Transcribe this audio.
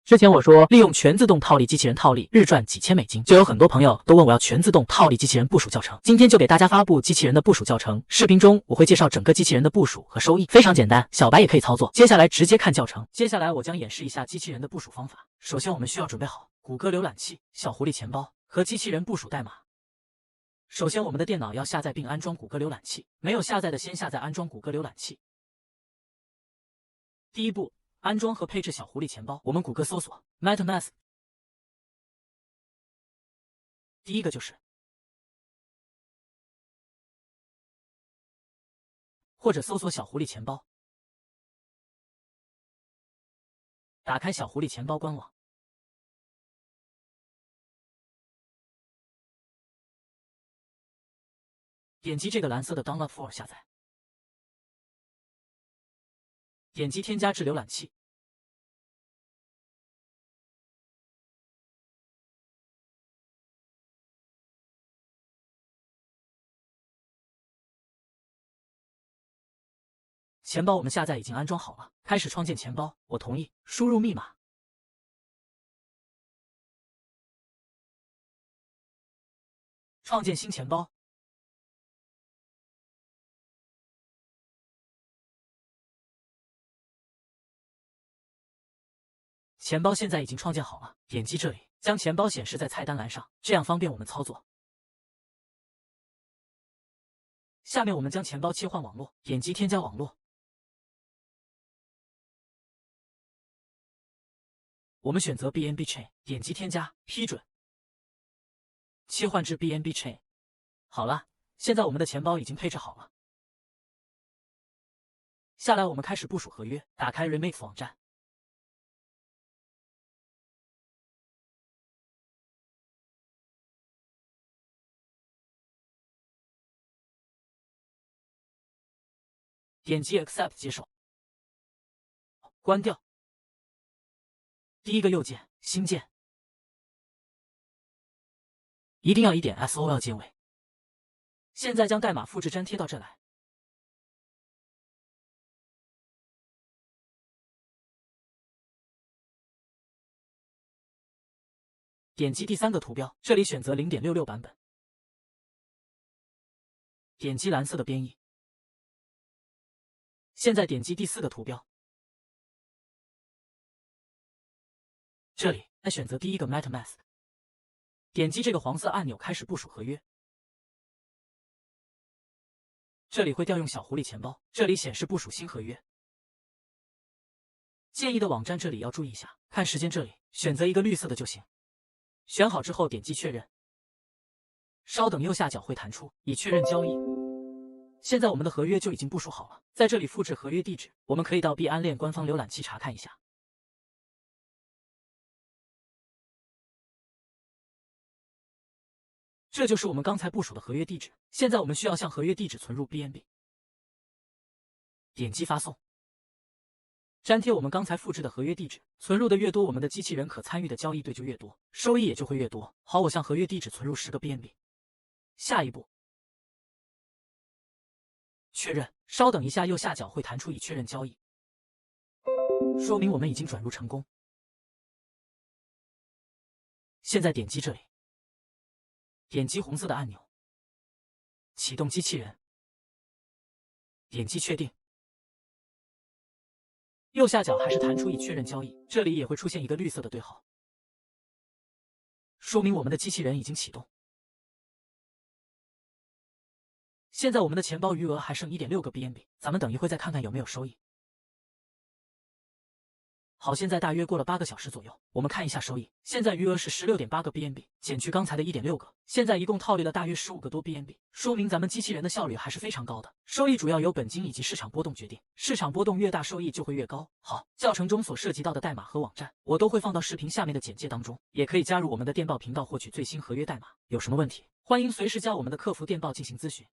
之前我说利用全自动套利机器人套利日赚几千美金，就有很多朋友都问我要全自动套利机器人部署教程。今天就给大家发布机器人的部署教程，视频中我会介绍整个机器人的部署和收益，非常简单，小白也可以操作。接下来直接看教程。接下来我将演示一下机器人的部署方法。首先我们需要准备好谷歌浏览器、小狐狸钱包和机器人部署代码。首先我们的电脑要下载并安装谷歌浏览器，没有下载的先下载安装谷歌浏览器。第一步，安装和配置小狐狸钱包。我们谷歌搜索 MetaMask， 第一个就是，或者搜索小狐狸钱包。打开小狐狸钱包官网，点击这个蓝色的 Download for 下载，点击添加至浏览器。钱包我们下载已经安装好了，开始创建钱包，我同意，输入密码。创建新钱包。钱包现在已经创建好了，点击这里，将钱包显示在菜单栏上，这样方便我们操作。下面我们将钱包切换网络，点击添加网络。我们选择 BNB Chain， 点击添加，批准，切换至 BNB Chain。好了，现在我们的钱包已经配置好了。下来我们开始部署合约，打开 Remix 网站。点击 Accept 接受，关掉。第一个右键，新建，一定要以点 SOL 结尾。现在将代码复制粘贴到这来。点击第三个图标，这里选择 0.66 版本。点击蓝色的编译。现在点击第四个图标，这里再选择第一个 MetaMask， 点击这个黄色按钮开始部署合约。这里会调用小狐狸钱包，这里显示部署新合约。建议的网站这里要注意一下，看时间这里选择一个绿色的就行。选好之后点击确认，稍等右下角会弹出已确认交易。现在我们的合约就已经部署好了，在这里复制合约地址，我们可以到币安链官方浏览器查看一下。这就是我们刚才部署的合约地址。现在我们需要向合约地址存入 BNB， 点击发送，粘贴我们刚才复制的合约地址。存入的越多，我们的机器人可参与的交易对就越多，收益也就会越多。好，我向合约地址存入10个 BNB。下一步，确认，稍等一下，右下角会弹出已确认交易，说明我们已经转入成功。现在点击这里，点击红色的按钮，启动机器人，点击确定。右下角还是弹出已确认交易，这里也会出现一个绿色的对号，说明我们的机器人已经启动。现在我们的钱包余额还剩 1.6 个 BNB， 咱们等一会再看看有没有收益。好，现在大约过了8个小时左右，我们看一下收益。现在余额是 16.8 个 BNB， 减去刚才的 1.6 个，现在一共套利了大约15个多 BNB， 说明咱们机器人的效率还是非常高的。收益主要由本金以及市场波动决定，市场波动越大，收益就会越高。好，教程中所涉及到的代码和网站，我都会放到视频下面的简介当中，也可以加入我们的电报频道获取最新合约代码。有什么问题，欢迎随时加我们的客服电报进行咨询。